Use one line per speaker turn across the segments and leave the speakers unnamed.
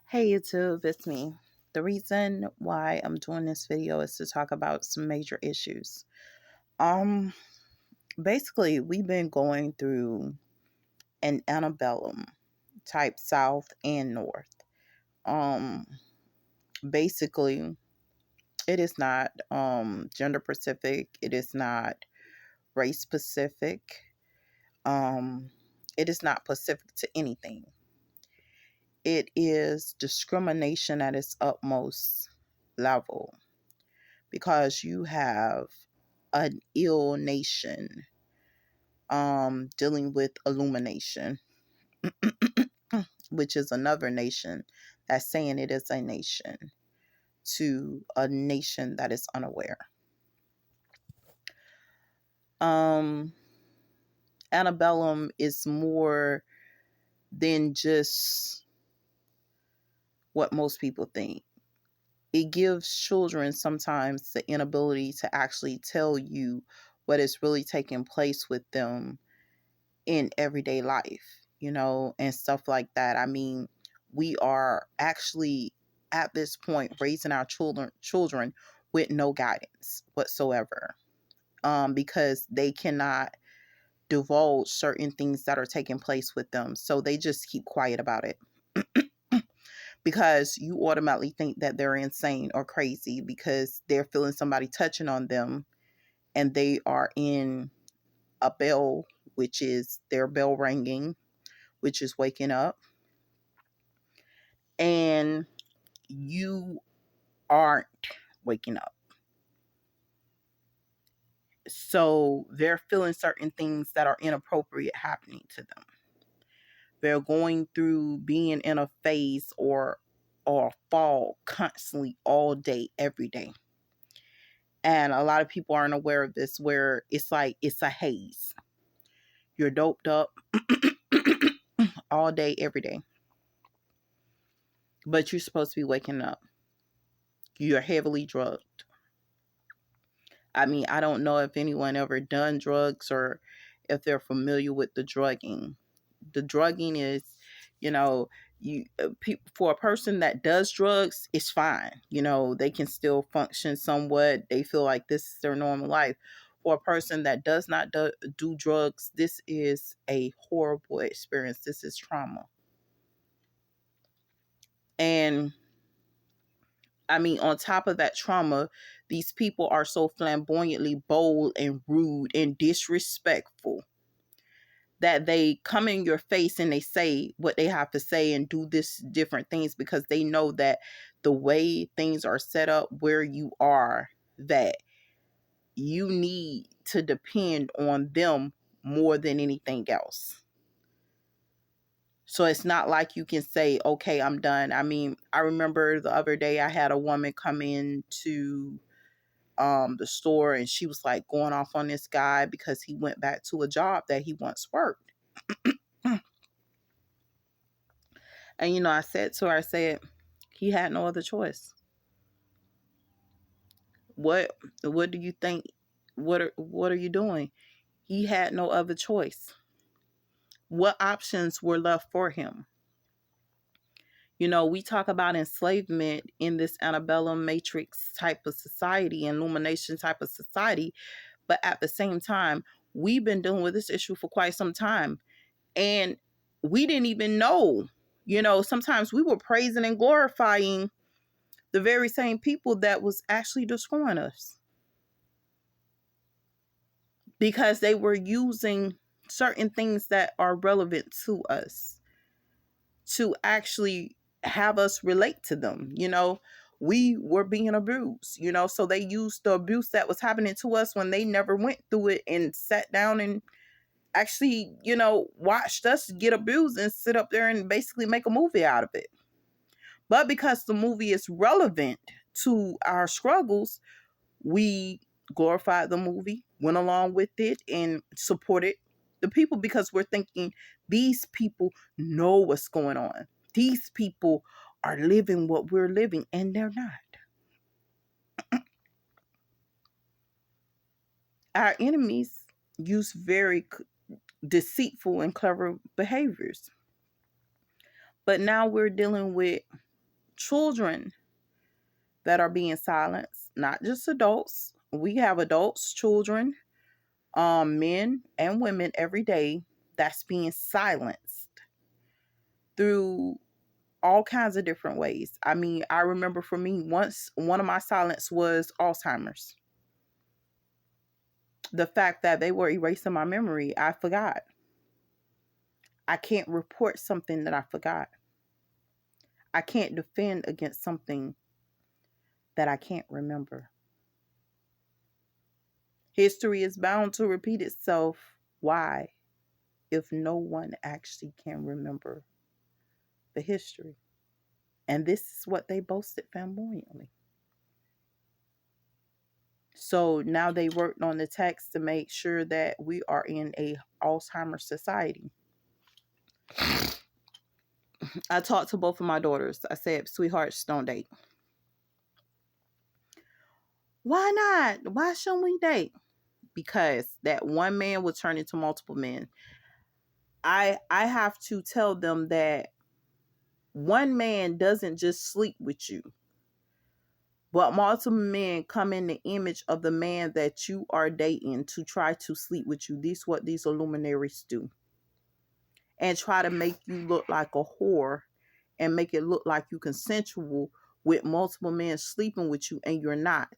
Hey YouTube, it's me. The reason why I'm doing this video is to talk about some major issues. Um, Basically, we've been going through an antebellum type South and North. Um, Basically, it is not gender specific. It is not race specific. Um, it is not specific to anything. It is discrimination at its utmost level because you have an ill nation dealing with illumination, which is another nation that's saying it is a nation to a nation that is unaware. Um, Antebellum is more than just what most people think. It gives children sometimes the inability to actually tell you what is really taking place with them in everyday life, and stuff like that. I mean, we are actually at this point raising our children with no guidance whatsoever, because they cannot divulge certain things that are taking place with them. So they just keep quiet about it because you automatically think that they're insane or crazy because they're feeling somebody touching on them and they are in a bell, which is their bell ringing, which is waking up, and you aren't waking up. So they're feeling certain things that are inappropriate happening to them. They're going through being in a phase or fall constantly all day, every day. And a lot of people aren't aware of this, where it's like it's a haze. You're doped up all day, every day. But you're supposed to be waking up. You're heavily drugged. I mean, I don't know if anyone ever done drugs or if they're familiar with the drugging. The drugging is, you know, for a person that does drugs, it's fine. They can still function somewhat. They feel like this is their normal life. For a person that does not do drugs, this is a horrible experience. This is trauma. And I mean, on top of that trauma, these people are so flamboyantly bold and rude and disrespectful that they come in your face and they say what they have to say and do this different things because they know that the way things are set up where you are, that you need to depend on them more than anything else. So it's not like you can say, okay, I'm done. I mean, I remember the other day I had a woman come in to the store, and she was like going off on this guy because he went back to a job that he once worked. And I said to her, I said, he had no other choice. What do you think? What are you doing? He had no other choice. What options were left for him? We talk about enslavement in this antebellum matrix type of society, illumination type of society, but at the same time, we've been dealing with this issue for quite some time. And we didn't even know. Sometimes we were praising and glorifying the very same people that was actually destroying us because they were using certain things that are relevant to us to actually have us relate to them. We were being abused, so they used the abuse that was happening to us when they never went through it and sat down and actually, watched us get abused and sit up there and basically make a movie out of it. But because the movie is relevant to our struggles, we glorified the movie, went along with it, and supported the people because we're thinking these people know what's going on. These people are living what we're living, and they're not. Our enemies use very deceitful and clever behaviors. But now we're dealing with children that are being silenced, not just adults. We have adults, children, men and women every day that's being silenced through all kinds of different ways. I mean, I remember for me, once one of my silence was Alzheimer's. The fact that they were erasing my memory, I forgot. I can't report something that I forgot. I can't defend against something that I can't remember. History is bound to repeat itself. Why? If no one actually can remember the history. And this is what they boasted flamboyantly. So now they worked on the text to make sure that we are in a Alzheimer's society. I talked to both of my daughters. I said, sweethearts, don't date. Why not? Why shouldn't we date? Because that one man will turn into multiple men. I have to tell them that one man doesn't just sleep with you, but multiple men come in the image of the man that you are dating to try to sleep with you. This is what these illuminaries do. And try to make you look like a whore and make it look like you consensual with multiple men sleeping with you, and you're not.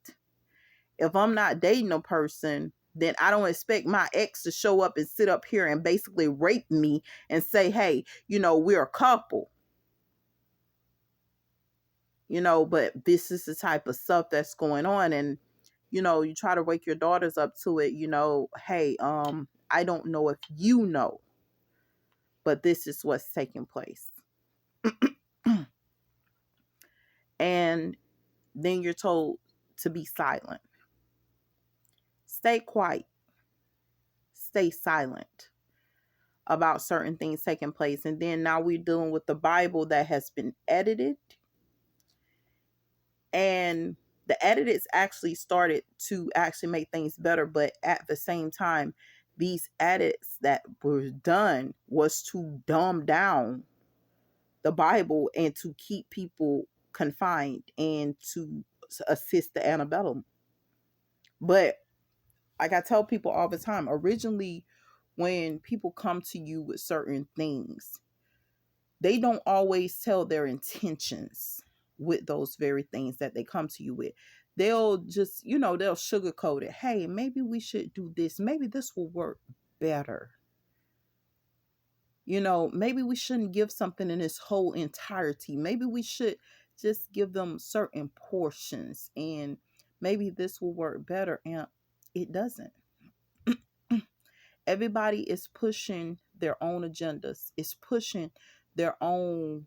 If I'm not dating a person, then I don't expect my ex to show up and sit up here and basically rape me and say, hey, we're a couple. But this is the type of stuff that's going on. And, you try to wake your daughters up to it, hey, I don't know if you know, but this is what's taking place. And then you're told to be silent. Stay quiet. Stay silent about certain things taking place. And then now we're dealing with the Bible that has been edited. And the edits actually started to actually make things better. But at the same time, these edits that were done was to dumb down the Bible and to keep people confined and to assist the antebellum. But like I tell people all the time, originally when people come to you with certain things, they don't always tell their intentions with those very things that they come to you with. They'll just, they'll sugarcoat it. Hey, maybe we should do this. Maybe this will work better. Maybe we shouldn't give something in its whole entirety. Maybe we should just give them certain portions, and maybe this will work better. And it doesn't. Everybody is pushing their own agendas. It's pushing their own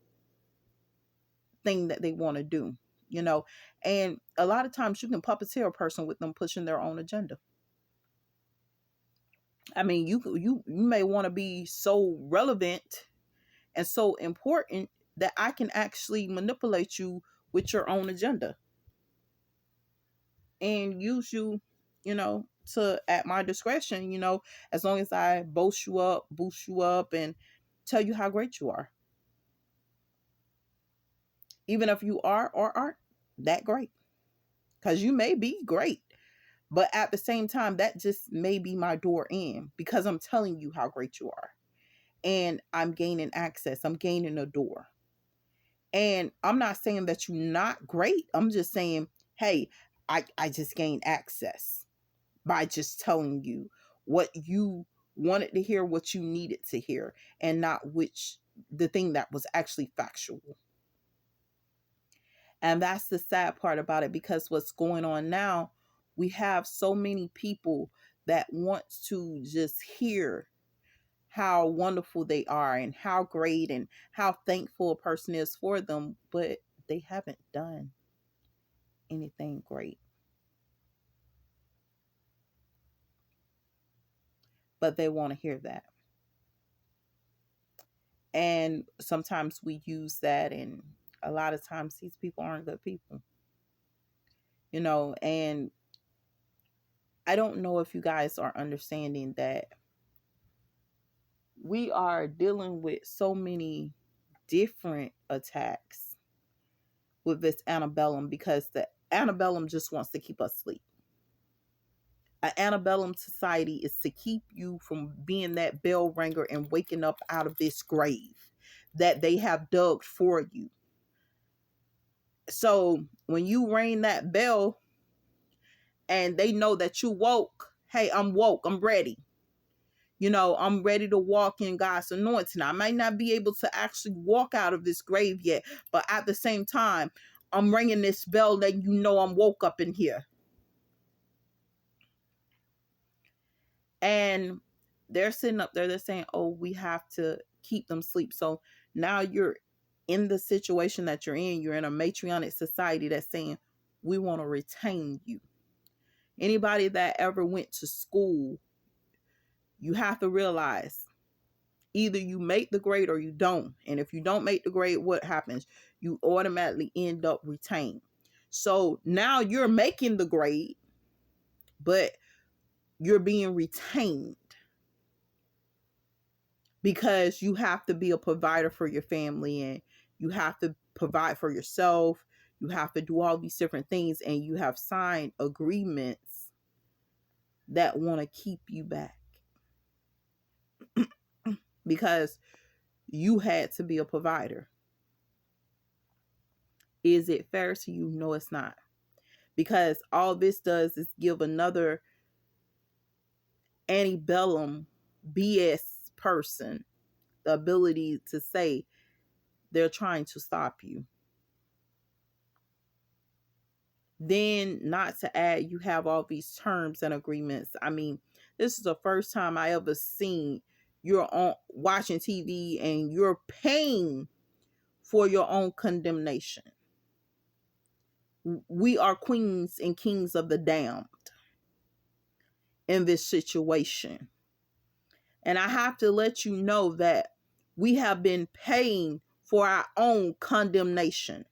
thing that they want to do, and a lot of times you can puppeteer a person with them pushing their own agenda. I mean, you may want to be so relevant and so important that I can actually manipulate you with your own agenda and use you, to at my discretion, as long as I boost you up, and tell you how great you are. Even if you are or aren't that great. Because you may be great. But at the same time, that just may be my door in, because I'm telling you how great you are. And I'm gaining access. I'm gaining a door. And I'm not saying that you're not great. I'm just saying, hey, I just gained access by just telling you what you wanted to hear, what you needed to hear, and not the thing that was actually factual. And that's the sad part about it, because what's going on now, we have so many people that want to just hear how wonderful they are and how great and how thankful a person is for them, but they haven't done anything great. But they want to hear that. And sometimes we use that, and a lot of times these people aren't good people. And I don't know if you guys are understanding that we are dealing with so many different attacks with this antebellum, because the antebellum just wants to keep us asleep. An antebellum society is to keep you from being that bell ringer and waking up out of this grave that they have dug for you. So when you ring that bell and they know that you woke, hey, I'm woke, I'm ready. I'm ready to walk in God's anointing. I might not be able to actually walk out of this grave yet, but at the same time, I'm ringing this bell letting you know I'm woke up in here. And they're sitting up there, they're saying, oh, we have to keep them asleep. So now you're in the situation that you're in. You're in a matriarchal society that's saying, we want to retain you. Anybody that ever went to school, you have to realize either you make the grade or you don't. And if you don't make the grade, what happens? You automatically end up retained. So now you're making the grade, but you're being retained because you have to be a provider for your family, and you have to provide for yourself. You have to do all these different things, and you have signed agreements that want to keep you back because you had to be a provider. Is it fair to you? No, it's not. Because all this does is give another antebellum BS person the ability to say they're trying to stop you. Then, not to add, you have all these terms and agreements. I mean, this is the first time I ever seen you're on watching TV and you're paying for your own condemnation. We are queens and kings of the damned in this situation. And I have to let you know that we have been paying for our own condemnation.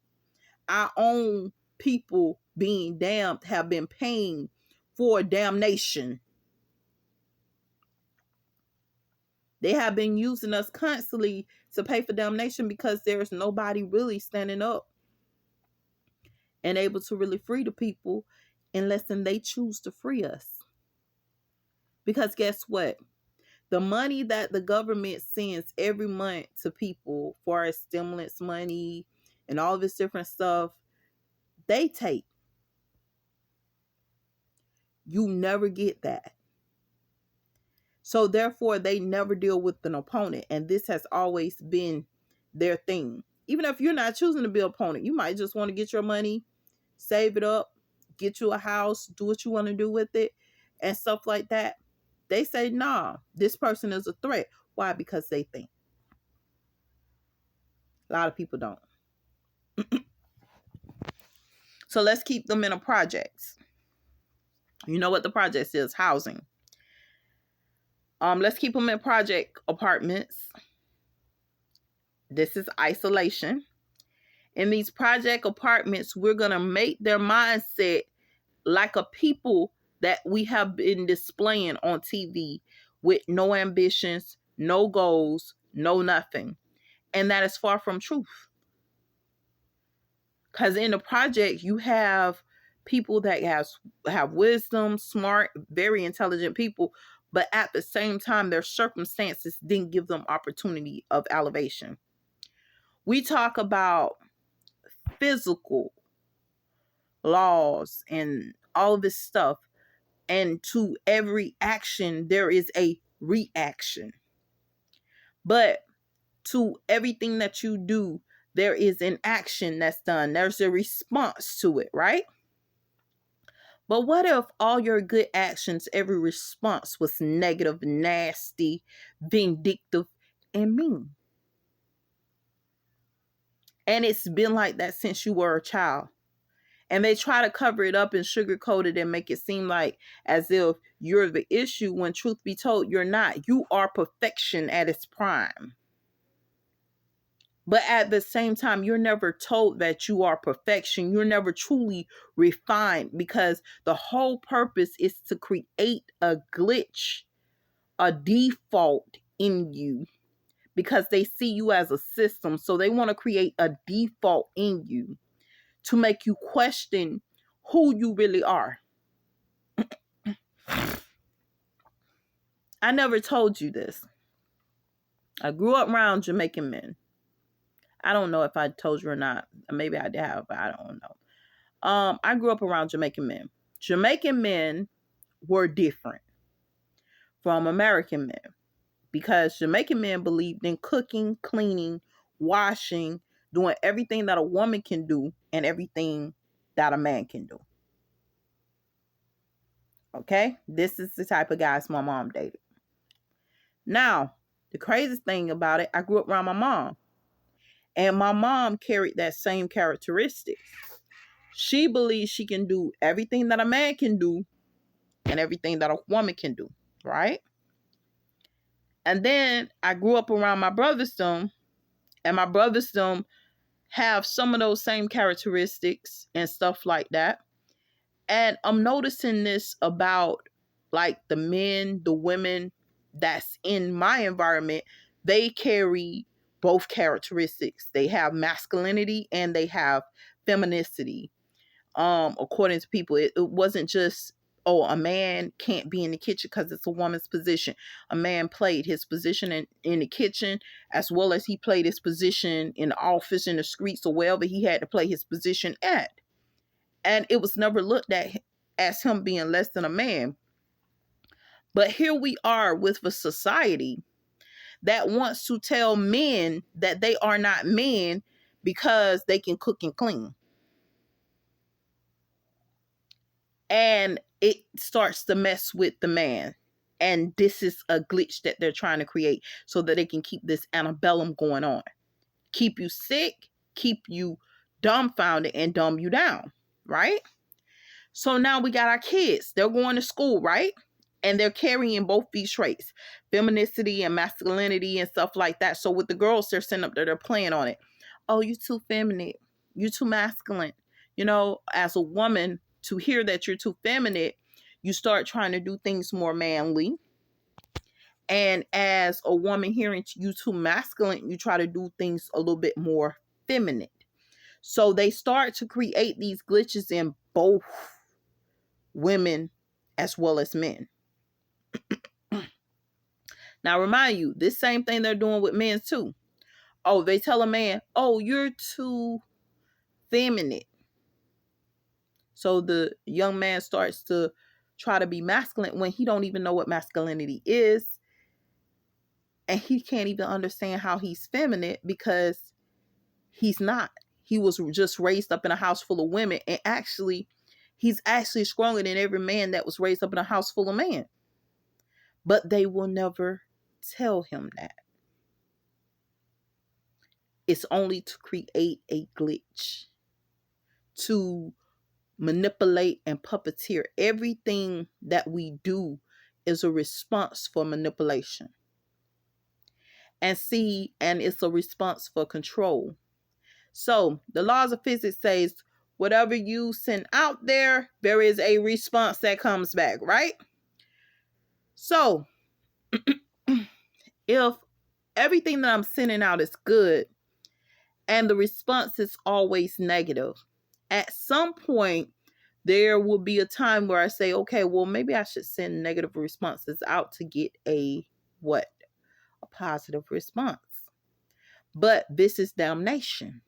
Our own people being damned have been paying for damnation. They have been using us constantly to pay for damnation because there's nobody really standing up and able to really free the people unless they choose to free us. Because guess what? The money that the government sends every month to people for our stimulus money and all this different stuff, they take. You never get that. So therefore, they never deal with an opponent. And this has always been their thing. Even if you're not choosing to be an opponent, you might just want to get your money, save it up, get you a house, do what you want to do with it, and stuff like that. They say, nah, this person is a threat. Why? Because they think. A lot of people don't. So let's keep them in a projects. You know what the projects is? Housing. Let's keep them in project apartments. This is isolation. In these project apartments, we're going to make their mindset like a people that we have been displaying on TV with no ambitions, no goals, no nothing. And that is far from truth. Because in the project, you have people that have wisdom, smart, very intelligent people, but at the same time, their circumstances didn't give them opportunity of elevation. We talk about physical laws and all this stuff, and to every action, there is a reaction. But to everything that you do, there is an action that's done. There's a response to it, right? But what if all your good actions, every response was negative, nasty, vindictive, and mean? And it's been like that since you were a child. And they try to cover it up and sugarcoat it and make it seem like as if you're the issue when truth be told, you're not. You are perfection at its prime. But at the same time, you're never told that you are perfection. You're never truly refined because the whole purpose is to create a glitch, a default in you because they see you as a system. So they want to create a default in you to make you question who you really are. I never told you this. I grew up around Jamaican men. I don't know if I told you or not. Maybe I did have, but I don't know. I grew up around Jamaican men. Jamaican men were different from American men because Jamaican men believed in cooking, cleaning, washing, doing everything that a woman can do and everything that a man can do. Okay? This is the type of guys my mom dated. Now, the craziest thing about it, I grew up around my mom. And my mom carried that same characteristics. She believes she can do everything that a man can do and everything that a woman can do, right? And then I grew up around my brothers, and my brothers have some of those same characteristics and stuff like that. And I'm noticing this about like the men, the women that's in my environment. They carry both characteristics. They have masculinity and they have femininity. According to people, it wasn't just, oh, a man can't be in the kitchen because it's a woman's position. A man played his position in the kitchen as well as he played his position in the office, in the streets, or wherever he had to play his position at. And it was never looked at as him being less than a man. But here we are with a society that wants to tell men that they are not men because they can cook and clean. And it starts to mess with the man. And this is a glitch that they're trying to create so that they can keep this antebellum going on. Keep you sick, keep you dumbfounded, and dumb you down, right? So now we got our kids. They're going to school, right? And they're carrying both these traits, femininity and masculinity and stuff like that. So with the girls, they're sitting up there, they're playing on it. Oh, you too feminine. You too masculine. You know, as a woman, to hear that you're too feminine, you start trying to do things more manly. And as a woman hearing you too masculine, you try to do things a little bit more feminine. So they start to create these glitches in both women as well as men. Now, remind you, this same thing they're doing with men too. Oh, they tell a man, oh, you're too feminine. So the young man starts to try to be masculine when he don't even know what masculinity is. And he can't even understand how he's feminine because he's not. He was just raised up in a house full of women. And actually, he's actually stronger than every man that was raised up in a house full of men. But they will never tell him that. It's only to create a glitch, to manipulate and puppeteer. Everything that we do is a response for manipulation. And it's a response for control. So the laws of physics says, whatever you send out there is a response that comes back, right? So if everything that I'm sending out is good and the response is always negative, at some point there will be a time where I say, okay, well, maybe I should send negative responses out to get a positive response. But this is damnation.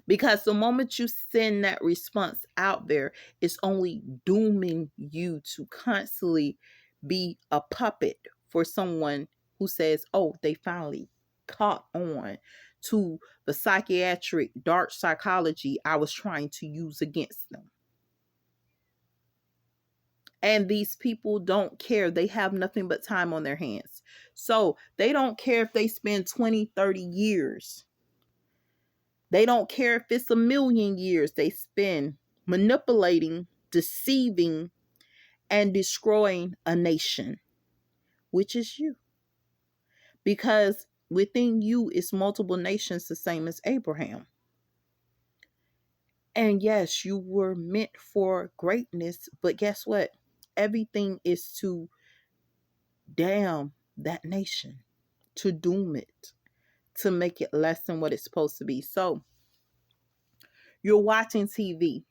Because the moment you send that response out there, it's only dooming you to constantly be a puppet for someone who says, oh, they finally caught on to the psychiatric dark psychology I was trying to use against them. And these people don't care. They have nothing but time on their hands. So they don't care if they spend 20, 30 years. They don't care if it's 1,000,000 years they spend manipulating, deceiving, and destroying a nation, which is you. Because within you is multiple nations the same as Abraham. And yes, you were meant for greatness, but guess what? Everything is to damn that nation, to doom it, to make it less than what it's supposed to be. So You're watching TV.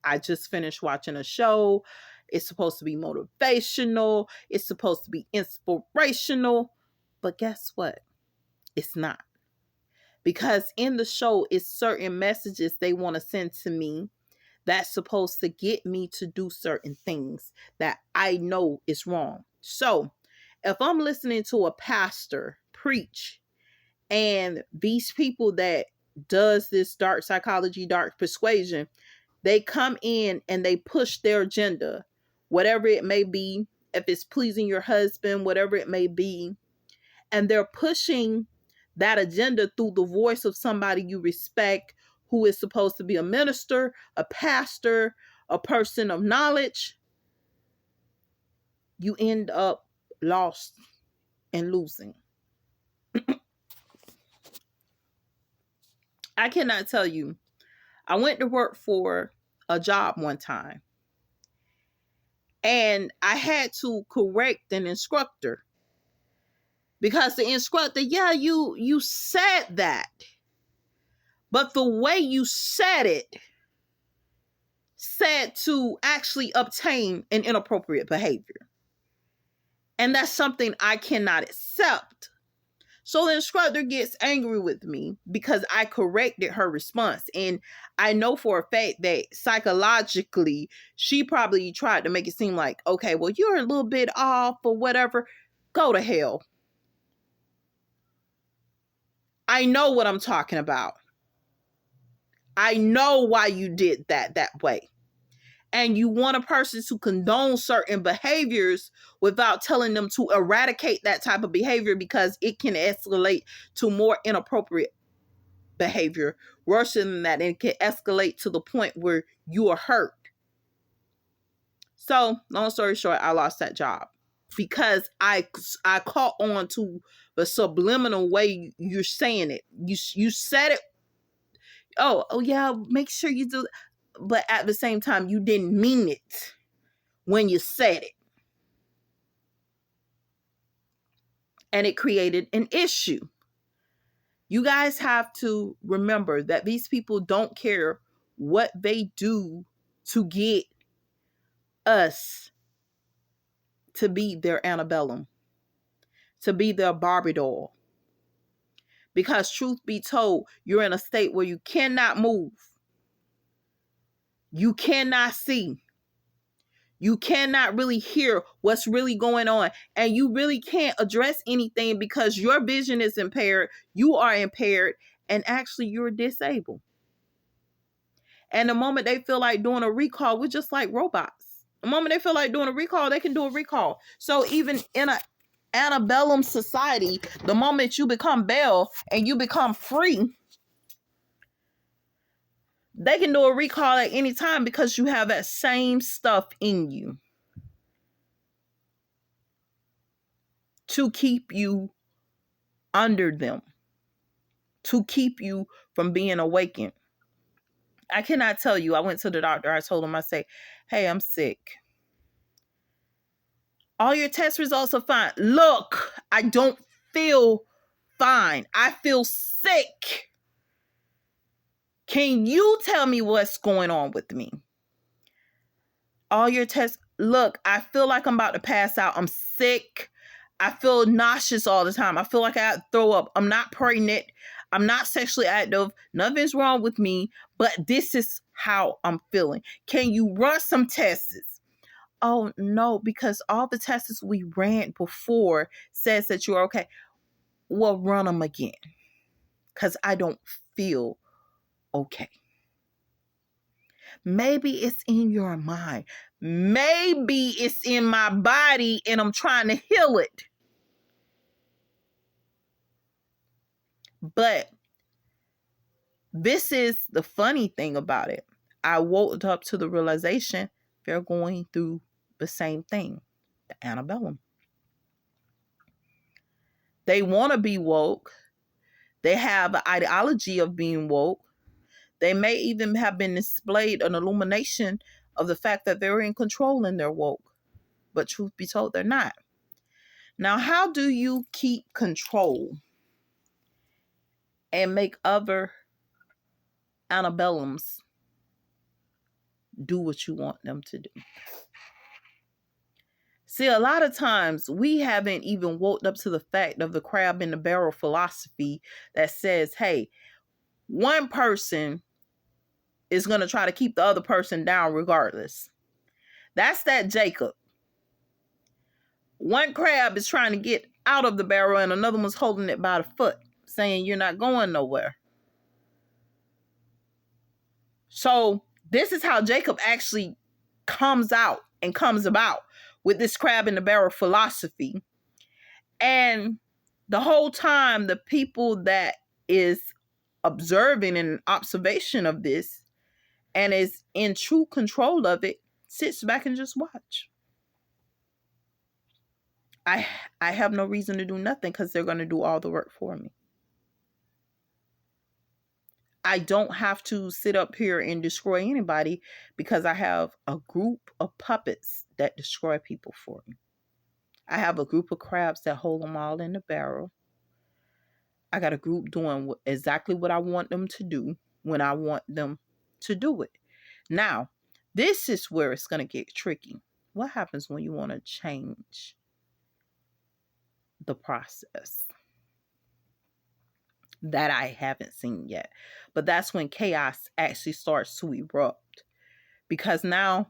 I just finished watching a show. It's supposed to be motivational. It's supposed to be inspirational. But guess what? It's not. Because in the show, it's certain messages they want to send to me that's supposed to get me to do certain things that I know is wrong. So if I'm listening to a pastor preach, and these people that does this dark psychology, dark persuasion, they come in and they push their agenda, whatever it may be, if it's pleasing your husband, whatever it may be, and they're pushing that agenda through the voice of somebody you respect, who is supposed to be a minister, a pastor, a person of knowledge, you end up lost and losing. I cannot tell you. I went to work for a job one time, and I had to correct an instructor because the instructor, yeah, you said that, but the way you said it said to actually obtain an inappropriate behavior. And that's something I cannot accept. So the instructor gets angry with me because I corrected her response. And I know for a fact that psychologically, she probably tried to make it seem like, okay, well, you're a little bit off or whatever. Go to hell. I know what I'm talking about. I know why you did that way. And you want a person to condone certain behaviors without telling them to eradicate that type of behavior, because it can escalate to more inappropriate behavior. Worse than that, it can escalate to the point where you are hurt. So, long story short, I lost that job because I caught on to the subliminal way you're saying it. You said it. Oh yeah, make sure you do. But at the same time, you didn't mean it when you said it. And it created an issue. You guys have to remember that these people don't care what they do to get us to be their antebellum, to be their Barbie doll. Because truth be told, you're in a state where you cannot move. You cannot see. You cannot really hear what's really going on. And you really can't address anything because your vision is impaired. You are impaired. And actually, you're disabled. And the moment they feel like doing a recall, we're just like robots. The moment they feel like doing a recall, they can do a recall. So even in an antebellum society, the moment you become Belle and you become free, they can do a recall at any time because you have that same stuff in you to keep you under them, to keep you from being awakened. I cannot tell you. I went to the doctor. I told him, I say, hey, I'm sick. All your test results are fine. Look, I don't feel fine. I feel sick. Can you tell me what's going on with me? All your tests. Look, I feel like I'm about to pass out. I'm sick. I feel nauseous all the time. I feel like I throw up. I'm not pregnant. I'm not sexually active. Nothing's wrong with me, but this is how I'm feeling. Can you run some tests? Oh, no, because all the tests we ran before says that you're okay. Well, run them again because I don't feel okay. Maybe it's in your mind. Maybe it's in my body and I'm trying to heal it. But this is the funny thing about it. I woke up to the realization they're going through the same thing, the antebellum. They want to be woke. They have an ideology of being woke. They may even have been displayed an illumination of the fact that they're in control and they're woke. But truth be told, they're not. Now, how do you keep control and make other antebellums do what you want them to do. See, a lot of times we haven't even woke up to the fact of the crab in the barrel philosophy that says, hey, one person is going to try to keep the other person down regardless. That's that Jacob. One crab is trying to get out of the barrel and another one's holding it by the foot, saying you're not going nowhere. So this is how Jacob actually comes out and comes about with this crab in the barrel philosophy. And the whole time, the people that is observing and observation of this and is in true control of it sits back and just watch. I have no reason to do nothing because they're going to do all the work for me. I don't have to sit up here and destroy anybody because I have a group of puppets that destroy people for me. I have a group of crabs that hold them all in the barrel. I got a group doing exactly what I want them to do when I want them to do it. Now, this is where it's going to get tricky. What happens when you want to change the process? That I haven't seen yet. But that's when chaos actually starts to erupt. Because now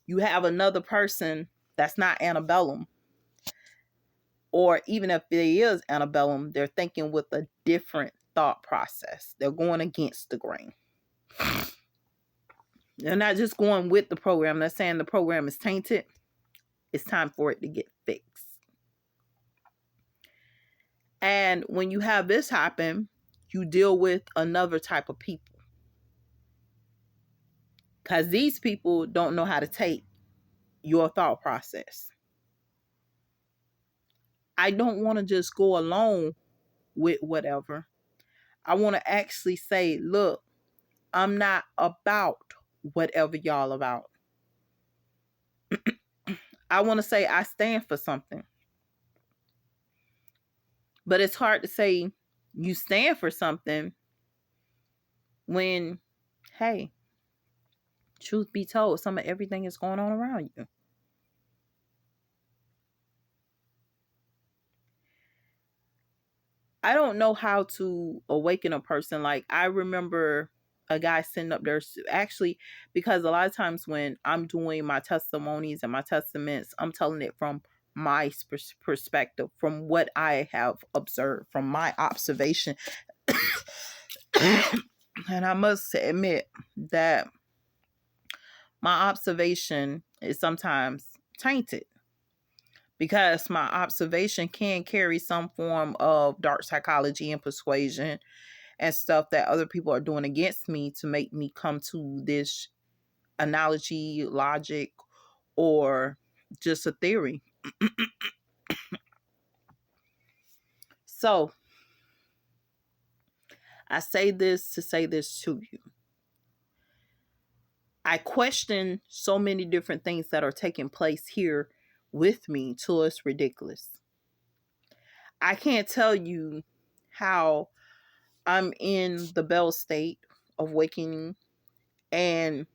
you have another person that's not antebellum. Or even if it is antebellum, they're thinking with a different thought process. They're going against the grain. They're not just going with the program. They're saying the program is tainted. It's time for it to get fixed. And when you have this happen, you deal with another type of people. Because these people don't know how to take your thought process. I don't want to just go along with whatever. I want to actually say, look, I'm not about whatever y'all about. I want to say I stand for something. But it's hard to say you stand for something when, hey, truth be told, some of everything is going on around you. I don't know how to awaken a person. Like, I remember a guy sitting up there, actually, because a lot of times when I'm doing my testimonies and my testaments, I'm telling it from my perspective, from what I have observed, from my observation. And I must admit that my observation is sometimes tainted, because my observation can carry some form of dark psychology and persuasion and stuff that other people are doing against me to make me come to this analogy, logic, or just a theory. So, I say this to say this to you. I question so many different things that are taking place here with me till it's ridiculous. I can't tell you how I'm in the Bell state of waking, and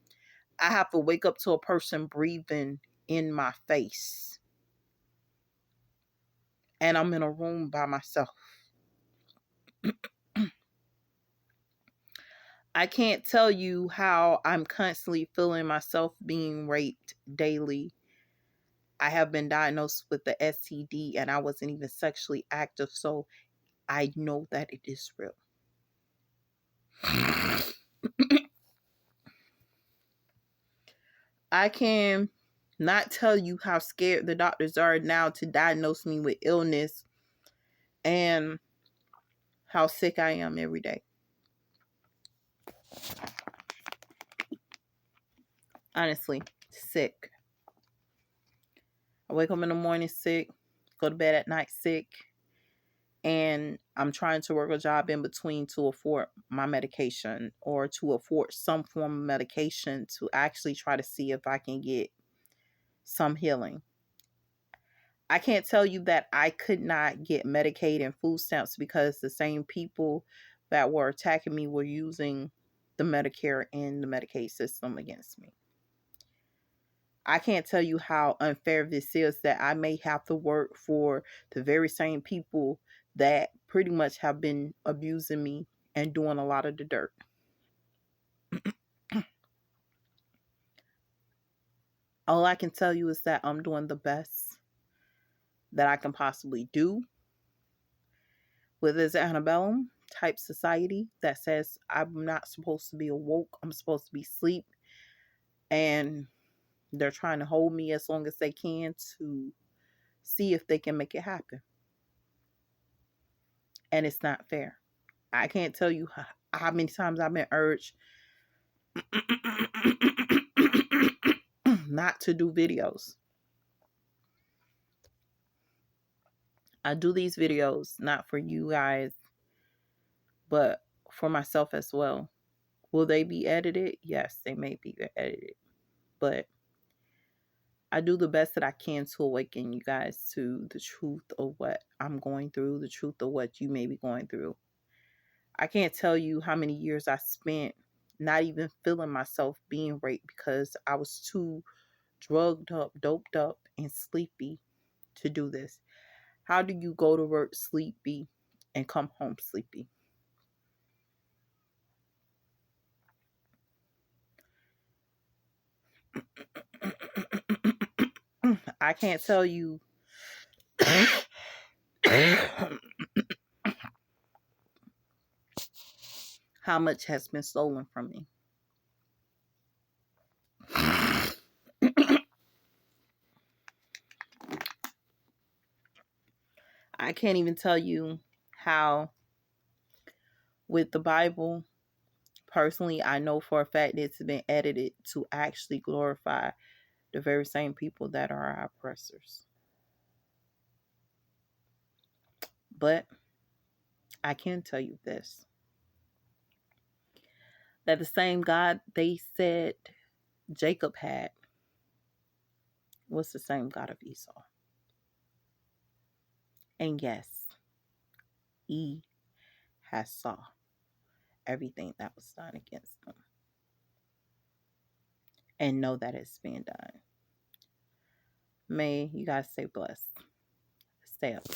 I have to wake up to a person breathing in my face. And I'm in a room by myself. I can't tell you how I'm constantly feeling myself being raped daily. I have been diagnosed with the STD and I wasn't even sexually active, so I know that it is real. I can not tell you how scared the doctors are now to diagnose me with illness and how sick I am every day. Honestly, sick. I wake up in the morning sick, go to bed at night sick, and I'm trying to work a job in between to afford my medication or to afford some form of medication to actually try to see if I can get some healing. I can't tell you that I could not get Medicaid and food stamps because the same people that were attacking me were using the Medicare and the Medicaid system against me. I can't tell you how unfair this is that I may have to work for the very same people that pretty much have been abusing me and doing a lot of the dirt. All I can tell you is that I'm doing the best that I can possibly do with this antebellum type society that says I'm not supposed to be awoke, I'm supposed to be asleep, and they're trying to hold me as long as they can to see if they can make it happen. And it's not fair. I can't tell you how many times I've been urged not to do videos. I do these videos not for you guys, but for myself as well. Will they be edited? Yes, they may be edited. But I do the best that I can to awaken you guys to the truth of what I'm going through, the truth of what you may be going through. I can't tell you how many years I spent not even feeling myself being raped because I was too drugged up, doped up, and sleepy to do this. How do you go to work sleepy and come home sleepy? I can't tell you how much has been stolen from me. I can't even tell you how, with the Bible, personally, I know for a fact it's been edited to actually glorify the very same people that are our oppressors. But I can tell you this, that the same God they said Jacob had was the same God of Esau. And yes, he has saw everything that was done against them and know that it's being done. May you guys stay blessed. Stay up.